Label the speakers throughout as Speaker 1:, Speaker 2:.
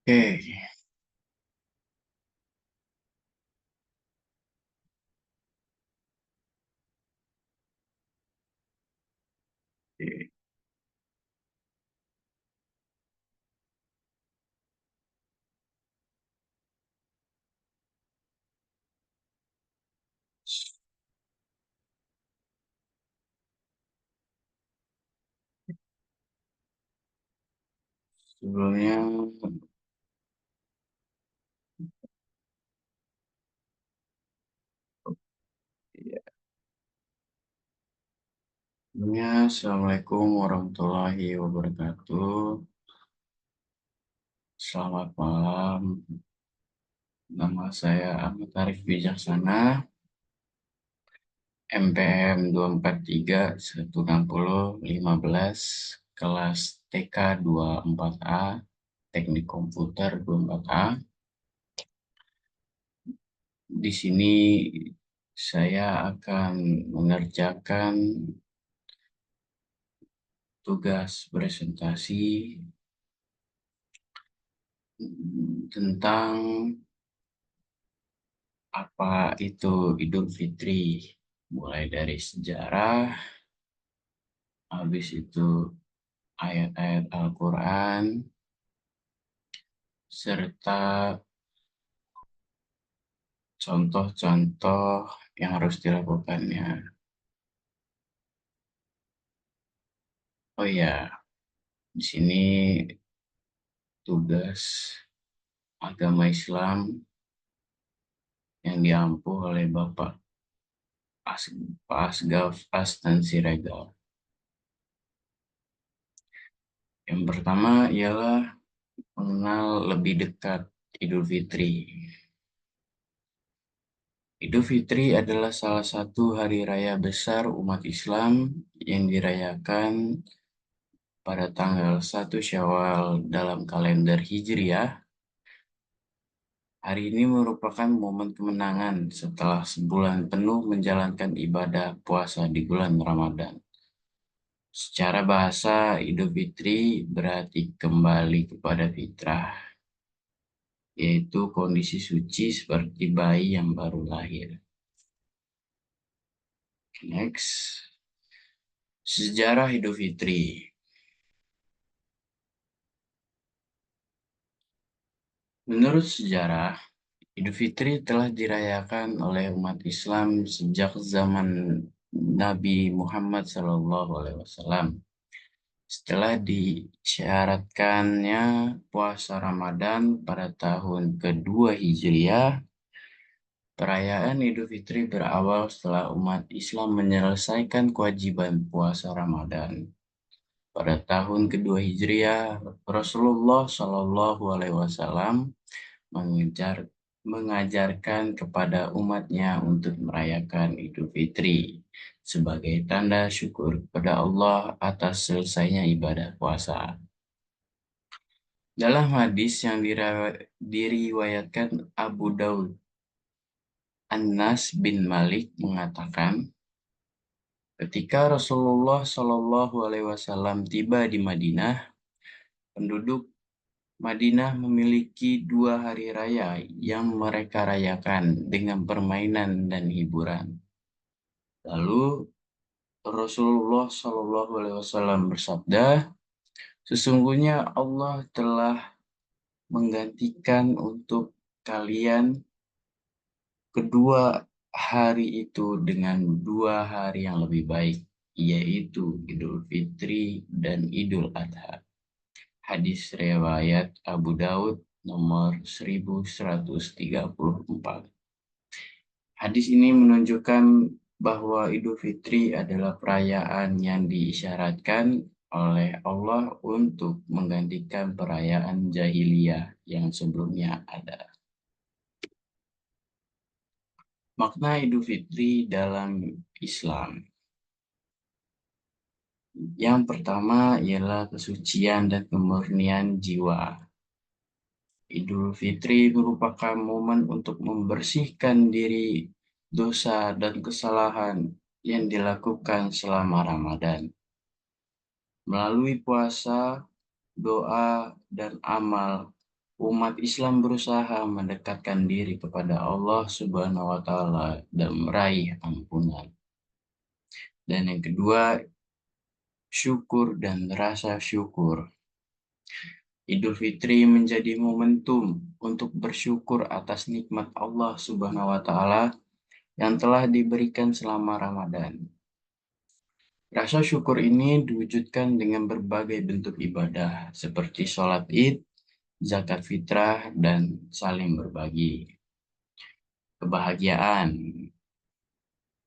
Speaker 1: Oke, sebelumnya ya, Assalamualaikum warahmatullahi wabarakatuh. Selamat malam. Nama saya Ahmad Arif Bijaksana, MPM 243 160 15, kelas TK 24A, Teknik Komputer 24A. Di sini saya akan mengerjakan tugas presentasi tentang apa itu Idul Fitri, mulai dari sejarah, habis itu ayat-ayat Al-Quran, serta contoh-contoh yang harus dilakukannya. Oh ya, di sini tugas agama Islam yang diampu oleh Bapak Pak Asgaf Asnan Siregar. Yang pertama ialah mengenal lebih dekat Idul Fitri. Idul Fitri adalah salah satu hari raya besar umat Islam yang dirayakan pada tanggal 1 Syawal dalam kalender Hijriah. Hari ini merupakan momen kemenangan setelah sebulan penuh menjalankan ibadah puasa di bulan Ramadan. Secara bahasa, Idul Fitri berarti kembali kepada fitrah, yaitu kondisi suci seperti bayi yang baru lahir. Next, sejarah Idul Fitri. Menurut sejarah, Idul Fitri telah dirayakan oleh umat Islam sejak zaman Nabi Muhammad SAW. Setelah disyaratkannya puasa Ramadan pada tahun kedua Hijriah, perayaan Idul Fitri berawal setelah umat Islam menyelesaikan kewajiban puasa Ramadan. Pada tahun kedua Hijriah, Rasulullah SAW mengajarkan kepada umatnya untuk merayakan Idul Fitri sebagai tanda syukur kepada Allah atas selesainya ibadah puasa. Dalam hadis yang diriwayatkan Abu Daud, Anas bin Malik mengatakan, ketika Rasulullah SAW tiba di Madinah, penduduk Madinah memiliki 2 hari raya yang mereka rayakan dengan permainan dan hiburan. Lalu Rasulullah SAW bersabda, sesungguhnya Allah telah menggantikan untuk kalian kedua hari itu dengan 2 hari yang lebih baik, yaitu Idul Fitri dan Idul Adha. Hadis riwayat Abu Daud nomor 1134. Hadis ini menunjukkan bahwa Idul Fitri adalah perayaan yang diisyaratkan oleh Allah untuk menggantikan perayaan jahiliyah yang sebelumnya ada. Makna Idul Fitri dalam Islam. Yang pertama ialah kesucian dan kemurnian jiwa. Idul Fitri merupakan momen untuk membersihkan diri dosa dan kesalahan yang dilakukan selama Ramadan. Melalui puasa, doa, dan amal, Umat Islam berusaha mendekatkan diri kepada Allah Subhanahu wa Ta'ala dan meraih ampunan. Dan yang kedua, syukur dan rasa syukur. Idul Fitri menjadi momentum untuk bersyukur atas nikmat Allah Subhanahu wa Ta'ala yang telah diberikan selama Ramadan. Rasa syukur ini diwujudkan dengan berbagai bentuk ibadah seperti sholat Id, zakat fitrah, dan saling berbagi. Kebahagiaan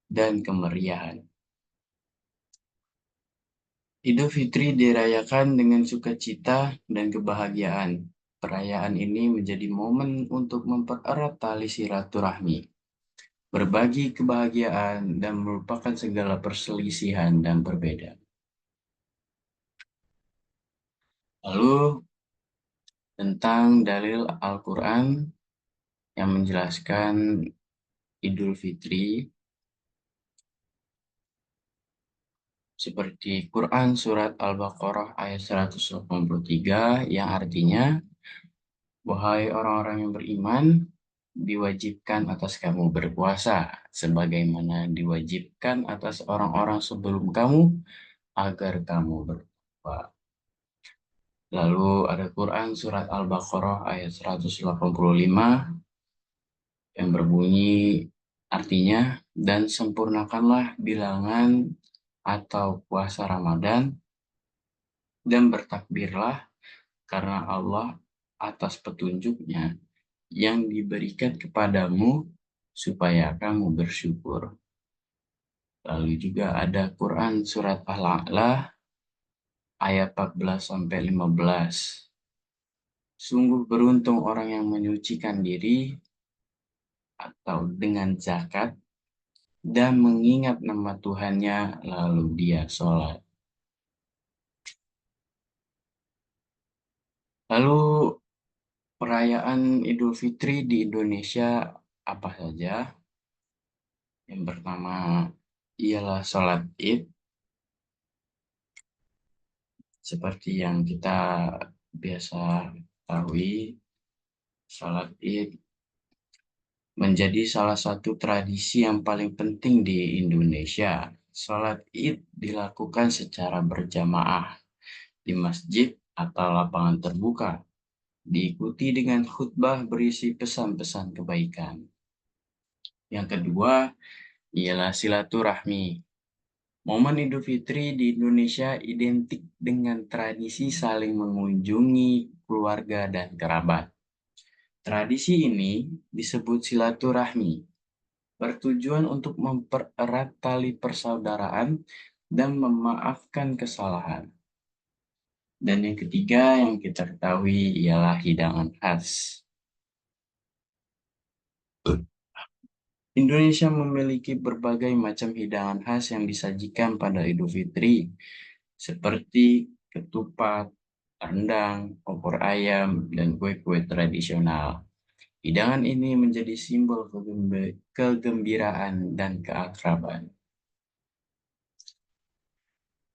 Speaker 1: dan kemeriahan. Idul Fitri dirayakan dengan sukacita dan kebahagiaan. Perayaan ini menjadi momen untuk mempererat tali silaturahmi, berbagi kebahagiaan, dan melupakan segala perselisihan dan perbedaan. Lalu, tentang dalil Al-Quran yang menjelaskan Idul Fitri, seperti Quran Surat Al-Baqarah ayat 183 yang artinya, wahai orang-orang yang beriman, diwajibkan atas kamu berpuasa, sebagaimana diwajibkan atas orang-orang sebelum kamu, agar kamu bertakwa. Lalu ada Quran Surat Al-Baqarah ayat 185 yang berbunyi artinya, dan sempurnakanlah bilangan atau puasa Ramadan, dan bertakbirlah karena Allah atas petunjuknya yang diberikan kepadamu supaya kamu bersyukur. Lalu juga ada Quran Surat Al-A'la ayat 14-15. Sungguh beruntung orang yang menyucikan diri atau dengan zakat dan mengingat nama Tuhannya lalu dia sholat. Lalu perayaan Idul Fitri di Indonesia apa saja? Yang pertama ialah sholat Id, seperti yang kita biasa ketahui. Sholat Id menjadi salah satu tradisi yang paling penting di Indonesia. Sholat Id dilakukan secara berjamaah di masjid atau lapangan terbuka, diikuti dengan khutbah berisi pesan-pesan kebaikan. Yang kedua ialah silaturahmi. Momen Idul Fitri di Indonesia identik dengan tradisi saling mengunjungi keluarga dan kerabat. Tradisi ini disebut silaturahmi, bertujuan untuk mempererat tali persaudaraan dan memaafkan kesalahan. Dan yang ketiga yang kita ketahui ialah hidangan khas. Indonesia memiliki berbagai macam hidangan khas yang disajikan pada Idul Fitri, seperti ketupat, rendang, opor ayam, dan kue-kue tradisional. Hidangan ini menjadi simbol kegembiraan dan keakraban.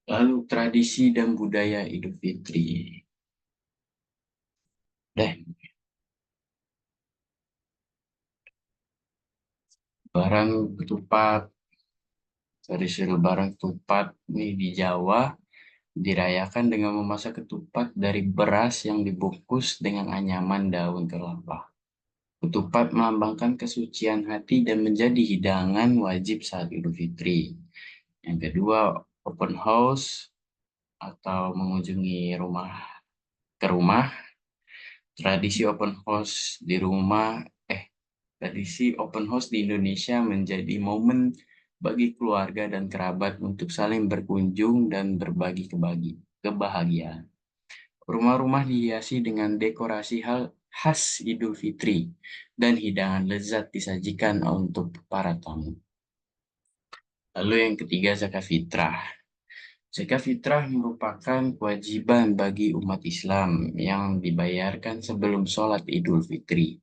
Speaker 1: Lalu tradisi dan budaya Idul Fitri. Barang ketupat, tradisi lebaran ketupat ini di Jawa dirayakan dengan memasak ketupat dari beras yang dibungkus dengan anyaman daun kelapa. Ketupat melambangkan kesucian hati dan menjadi hidangan wajib saat Idul Fitri. Yang kedua, open house atau mengunjungi rumah ke rumah. Tradisi open house di rumah, tradisi open house di Indonesia menjadi momen bagi keluarga dan kerabat untuk saling berkunjung dan berbagi kebahagiaan. Rumah-rumah dihiasi dengan dekorasi khas Idul Fitri dan hidangan lezat disajikan untuk para tamu. Lalu yang ketiga, zakat fitrah. Zakat fitrah merupakan kewajiban bagi umat Islam yang dibayarkan sebelum sholat Idul Fitri.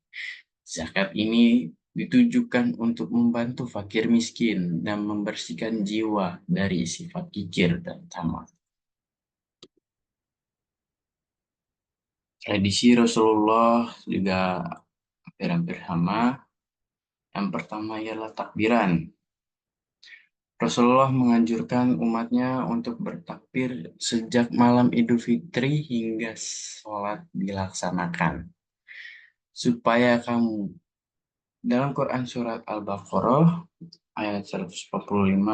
Speaker 1: Zakat ini ditujukan untuk membantu fakir miskin dan membersihkan jiwa dari sifat kikir dan tamak. Tradisi Rasulullah juga hampir-hampir sama. Yang pertama ialah takbiran. Rasulullah menganjurkan umatnya untuk bertakbir sejak malam Idul Fitri hingga sholat dilaksanakan. Supaya kamu, dalam Quran Surat Al-Baqarah ayat 145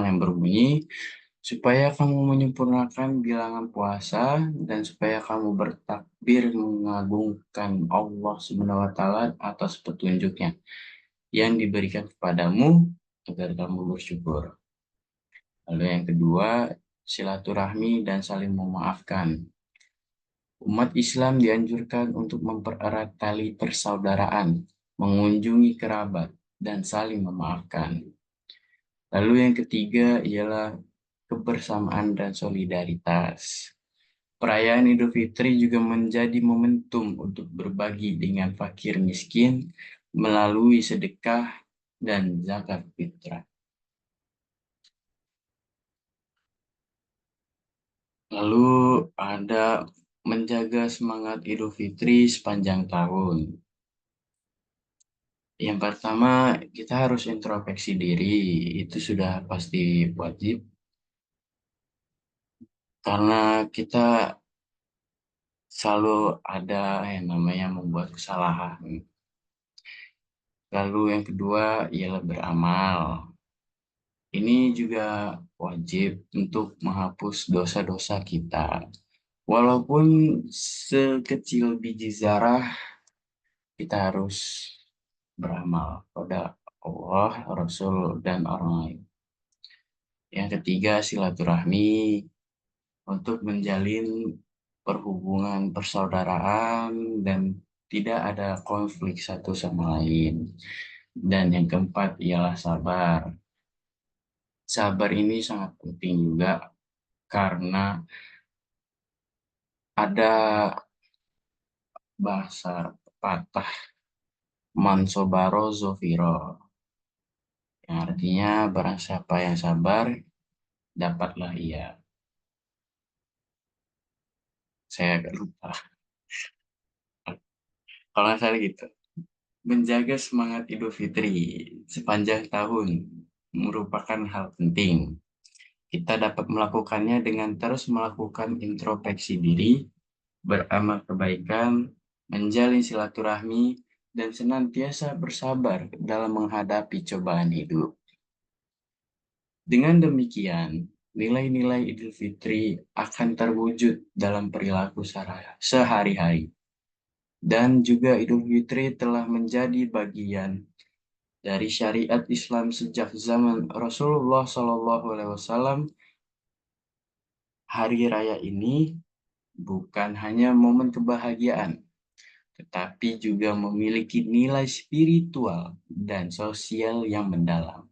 Speaker 1: yang berbunyi, supaya kamu menyempurnakan bilangan puasa dan supaya kamu bertakbir mengagungkan Allah Subhanahu wa taala atas petunjuknya yang diberikan kepadamu agar kamu bersyukur. Lalu yang kedua, silaturahmi dan saling memaafkan. Umat Islam dianjurkan untuk mempererat tali persaudaraan, mengunjungi kerabat, dan saling memaafkan. Lalu yang ketiga ialah kebersamaan dan solidaritas. Perayaan Idul Fitri juga menjadi momentum untuk berbagi dengan fakir miskin melalui sedekah dan zakat fitrah. Lalu ada menjaga semangat Idul Fitri sepanjang tahun. Yang pertama, kita harus introspeksi diri. Itu sudah pasti wajib karena kita selalu ada yang namanya membuat kesalahan. Lalu yang kedua ialah beramal. Ini juga wajib untuk menghapus dosa-dosa kita. Walaupun sekecil biji zarah, kita harus beramal pada Allah, Rasul, dan orang lain. Yang ketiga, silaturahmi untuk menjalin perhubungan persaudaraan dan tidak ada konflik satu sama lain. Dan yang keempat ialah sabar. Sabar ini sangat penting juga karena ada bahasa patah mansobaro zofiro yang artinya barang siapa yang sabar dapatlah ia. Saya agak lupa. Kalau nggak salah gitu. Menjaga semangat Idul Fitri sepanjang tahun merupakan hal penting. Kita dapat melakukannya dengan terus melakukan introspeksi diri, beramal kebaikan, menjalin silaturahmi, dan senantiasa bersabar dalam menghadapi cobaan hidup. Dengan demikian, nilai-nilai Idul Fitri akan terwujud dalam perilaku sehari-hari. Dan juga Idul Fitri telah menjadi bagian dari syariat Islam sejak zaman Rasulullah SAW. Hari raya ini bukan hanya momen kebahagiaan, tetapi juga memiliki nilai spiritual dan sosial yang mendalam.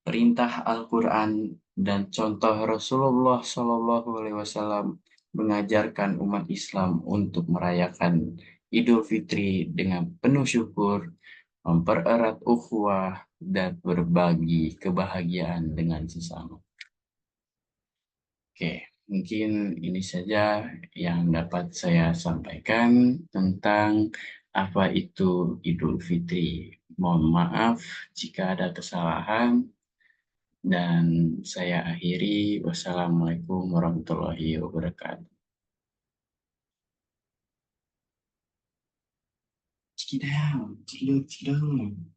Speaker 1: Perintah Al-Quran dan contoh Rasulullah SAW mengajarkan umat Islam untuk merayakan Idul Fitri dengan penuh syukur, mempererat ukhuwah, dan berbagi kebahagiaan dengan sesama. Oke, mungkin ini saja yang dapat saya sampaikan tentang apa itu Idul Fitri. Mohon maaf jika ada kesalahan dan saya akhiri. Wassalamualaikum warahmatullahi wabarakatuh. Cikidang, cikidang, cikidang.